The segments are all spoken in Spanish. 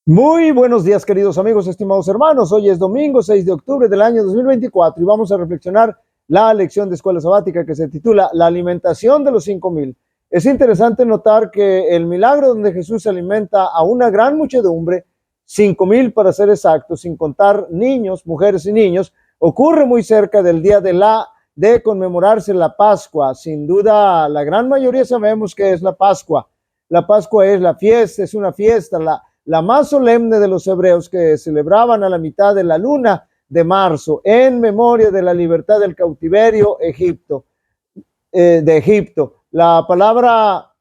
Muy buenos días, queridos amigos, estimados hermanos. Hoy es domingo 6 de octubre del año 2024 y vamos a reflexionar la lección de escuela sabática que se titula La alimentación de los 5,000. Es interesante notar que el milagro donde Jesús alimenta a una gran muchedumbre, 5,000 para ser exactos, sin contar niños, mujeres y niños, ocurre muy cerca del día de conmemorarse la Pascua. Sin duda, la gran mayoría sabemos que es la Pascua. La Pascua es la fiesta, es una fiesta, la más solemne de los hebreos, que celebraban a la mitad de la luna de marzo en memoria de la libertad del cautiverio de Egipto. La palabra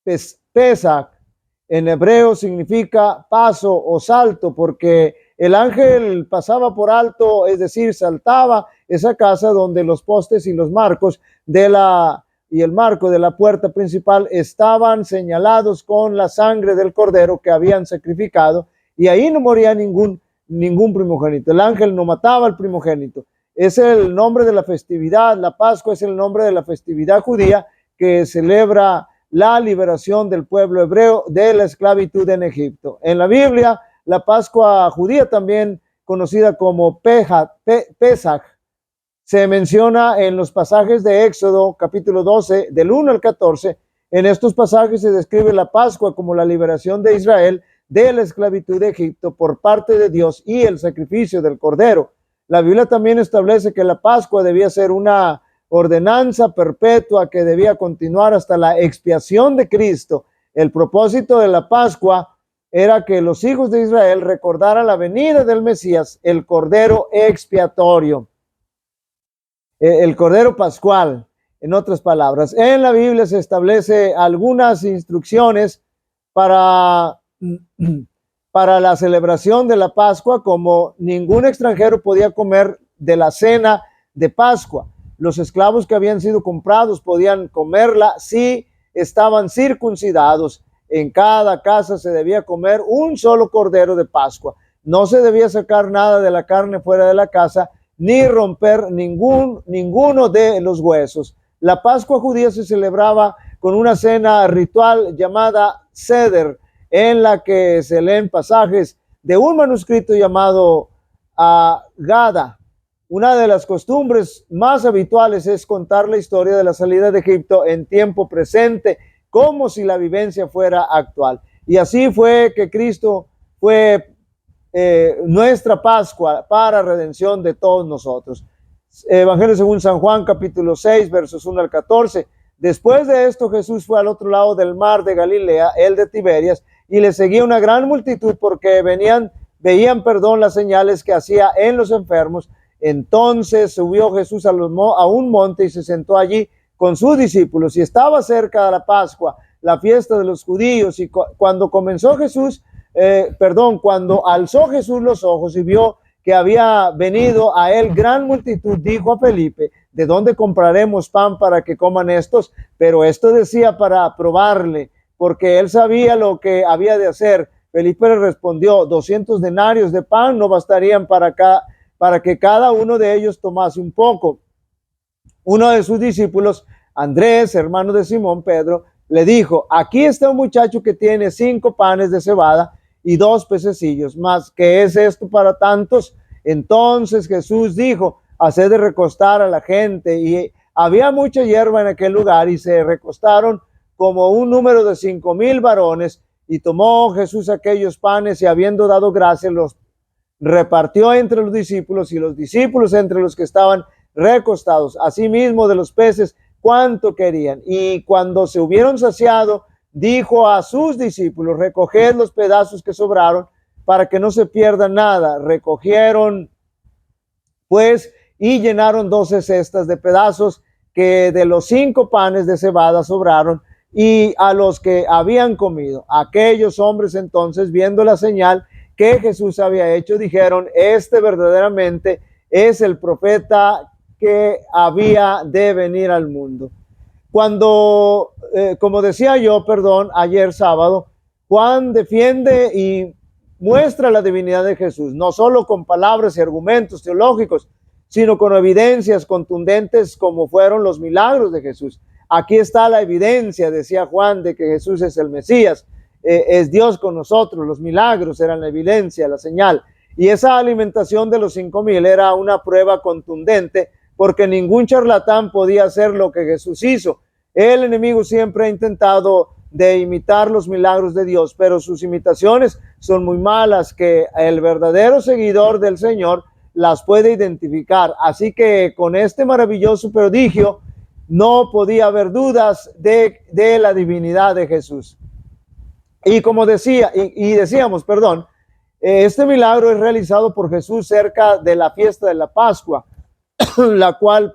Pesach en hebreo significa paso o salto, porque el ángel pasaba por alto, es decir, saltaba esa casa donde los postes y los marcos y el marco de la puerta principal estaban señalados con la sangre del cordero que habían sacrificado, y ahí no moría ningún primogénito. El ángel no mataba al primogénito. Es el nombre de la festividad. La Pascua es el nombre de la festividad judía que celebra la liberación del pueblo hebreo de la esclavitud en Egipto. En la Biblia, la Pascua judía, también conocida como Pesach, se menciona en los pasajes de Éxodo capítulo 12 del 1 al 14. En estos pasajes se describe la Pascua como la liberación de Israel de la esclavitud de Egipto por parte de Dios y el sacrificio del cordero. La Biblia también establece que la Pascua debía ser una ordenanza perpetua que debía continuar hasta la expiación de Cristo. El propósito de la Pascua era que los hijos de Israel recordaran la venida del Mesías, el cordero expiatorio, el cordero pascual. En otras palabras, en la Biblia se establece algunas instrucciones para la celebración de la Pascua, como ningún extranjero podía comer de la cena de Pascua. Los esclavos que habían sido comprados podían comerla si estaban circuncidados. En cada casa se debía comer un solo cordero de Pascua. No se debía sacar nada de la carne fuera de la casa, ni romper ninguno de los huesos. La Pascua judía se celebraba con una cena ritual llamada Seder, en la que se leen pasajes de un manuscrito llamado Agada. Una de las costumbres más habituales es contar la historia de la salida de Egipto en tiempo presente, como si la vivencia fuera actual. Y así fue que Cristo fue nuestra Pascua para redención de todos nosotros. Evangelio según San Juan, capítulo 6, versos 1 al 14. Después de esto, Jesús fue al otro lado del mar de Galilea, el de Tiberias, y le seguía una gran multitud porque veían las señales que hacía en los enfermos. Entonces subió Jesús a un monte y se sentó allí con sus discípulos, y estaba cerca de la Pascua, la fiesta de los judíos. Y cuando alzó Jesús los ojos y vio que había venido a él gran multitud, dijo a Felipe: ¿de dónde compraremos pan para que coman estos? Pero esto decía para probarle, porque él sabía lo que había de hacer. Felipe le respondió: 200 denarios de pan no bastarían para que cada uno de ellos tomase un poco. Uno de sus discípulos, Andrés, hermano de Simón Pedro, le dijo: aquí está un muchacho que tiene 5 panes de cebada y 2 pececillos, mas ¿qué es esto para tantos? Entonces Jesús dijo: haced de recostar a la gente. Y había mucha hierba en aquel lugar, y se recostaron como un número de 5,000 varones. Y tomó Jesús aquellos panes, y habiendo dado gracias, los repartió entre los discípulos, y los discípulos entre los que estaban recostados. Asimismo de los peces, cuánto querían. Y cuando se hubieron saciado, dijo a sus discípulos: recoged los pedazos que sobraron, para que no se pierda nada. Recogieron pues y llenaron 12 cestas de pedazos que de los 5 panes de cebada sobraron, y a los que habían comido. Aquellos hombres entonces, viendo la señal que Jesús había hecho, dijeron: este verdaderamente es el profeta que había de venir al mundo. Cuando, como decía yo, ayer sábado, Juan defiende y muestra la divinidad de Jesús, no solo con palabras y argumentos teológicos, sino con evidencias contundentes como fueron los milagros de Jesús. Aquí está la evidencia, decía Juan, de que Jesús es el Mesías. es Dios con nosotros. Los milagros eran la evidencia, la señal. Y esa alimentación de los 5,000 era una prueba contundente, porque ningún charlatán podía hacer lo que Jesús hizo. El enemigo siempre ha intentado de imitar los milagros de Dios, pero sus imitaciones son muy malas, que el verdadero seguidor del Señor las puede identificar. Así que con este maravilloso prodigio no podía haber dudas de la divinidad de Jesús. Y como decíamos, este milagro es realizado por Jesús cerca de la fiesta de la Pascua, la cual,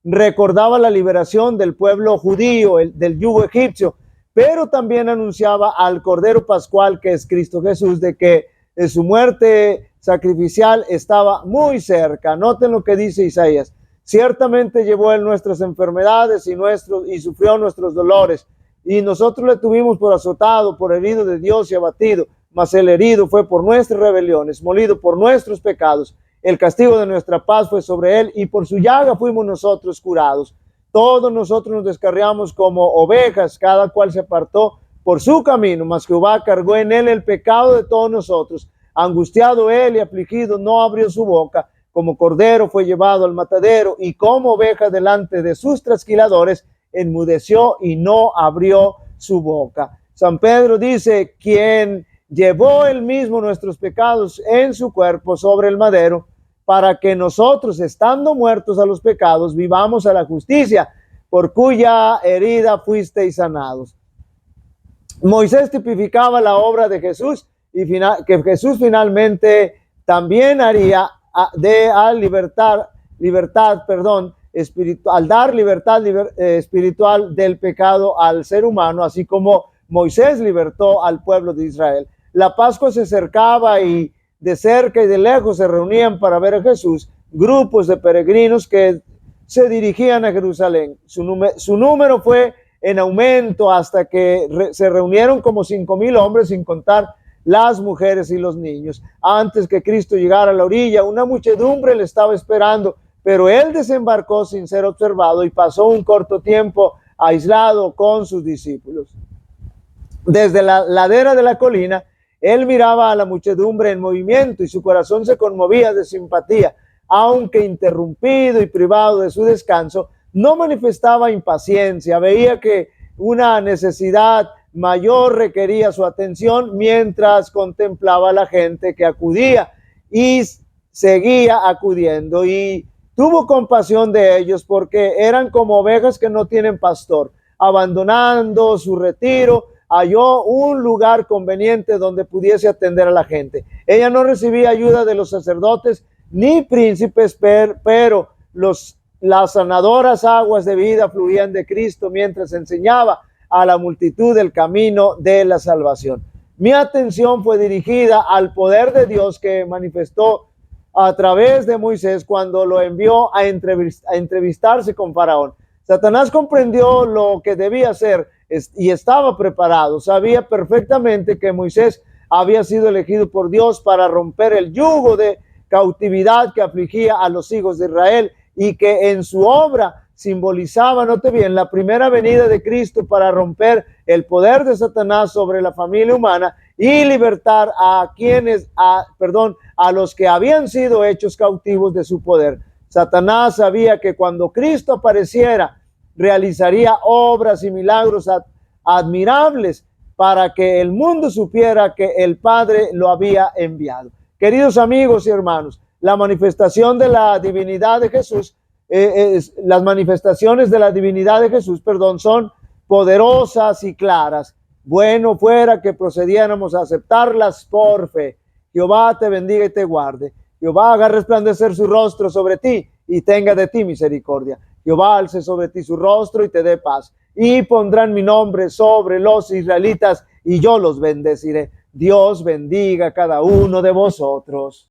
recordaba la liberación del pueblo judío, del yugo egipcio, pero también anunciaba al Cordero Pascual, que es Cristo Jesús, de que su muerte sacrificial estaba muy cerca. Noten lo que dice Isaías: ciertamente llevó él nuestras enfermedades y sufrió nuestros dolores, y nosotros le tuvimos por azotado, por herido de Dios y abatido, mas el herido fue por nuestras rebeliones, molido por nuestros pecados. El castigo de nuestra paz fue sobre él, y por su llaga fuimos nosotros curados. Todos nosotros nos descarriamos como ovejas, cada cual se apartó por su camino, mas Jehová cargó en él el pecado de todos nosotros. Angustiado él y afligido, no abrió su boca. Como cordero fue llevado al matadero, y como oveja delante de sus trasquiladores, enmudeció y no abrió su boca. San Pedro dice: quien llevó él mismo nuestros pecados en su cuerpo sobre el madero, para que nosotros, estando muertos a los pecados, vivamos a la justicia, por cuya herida fuisteis sanados. Moisés tipificaba la obra de Jesús, y que Jesús finalmente también haría al dar libertad espiritual del pecado al ser humano, así como Moisés libertó al pueblo de Israel. La Pascua se acercaba, y de cerca y de lejos se reunían para ver a Jesús grupos de peregrinos que se dirigían a Jerusalén. Su número fue en aumento hasta que se reunieron como 5,000 hombres, sin contar las mujeres y los niños. Antes que Cristo llegara a la orilla, una muchedumbre le estaba esperando, pero él desembarcó sin ser observado y pasó un corto tiempo aislado con sus discípulos. Desde la ladera de la colina, él miraba a la muchedumbre en movimiento, y su corazón se conmovía de simpatía. Aunque interrumpido y privado de su descanso, no manifestaba impaciencia. Veía que una necesidad mayor requería su atención, mientras contemplaba a la gente que acudía y seguía acudiendo, y tuvo compasión de ellos, porque eran como ovejas que no tienen pastor. Abandonando su retiro, halló un lugar conveniente donde pudiese atender a la gente. Ella no recibía ayuda de los sacerdotes ni príncipes, pero las sanadoras aguas de vida fluían de Cristo mientras enseñaba a la multitud el camino de la salvación. Mi atención fue dirigida al poder de Dios que manifestó a través de Moisés cuando lo envió a entrevistarse con Faraón. Satanás comprendió lo que debía hacer y estaba preparado. Sabía perfectamente que Moisés había sido elegido por Dios para romper el yugo de cautividad que afligía a los hijos de Israel, y que en su obra simbolizaba, note bien, la primera venida de Cristo para romper el poder de Satanás sobre la familia humana y libertar a los que habían sido hechos cautivos de su poder. Satanás sabía que cuando Cristo apareciera, realizaría obras y milagros admirables para que el mundo supiera que el Padre lo había enviado. Queridos amigos y hermanos, la manifestación de la divinidad de Jesús, las manifestaciones de la divinidad de Jesús, son poderosas y claras. Bueno fuera que procediéramos a aceptarlas por fe. Jehová te bendiga y te guarde. Jehová haga resplandecer su rostro sobre ti y tenga de ti misericordia. Jehová alce sobre ti su rostro y te dé paz. Y pondrán mi nombre sobre los israelitas, y yo los bendeciré. Dios bendiga a cada uno de vosotros.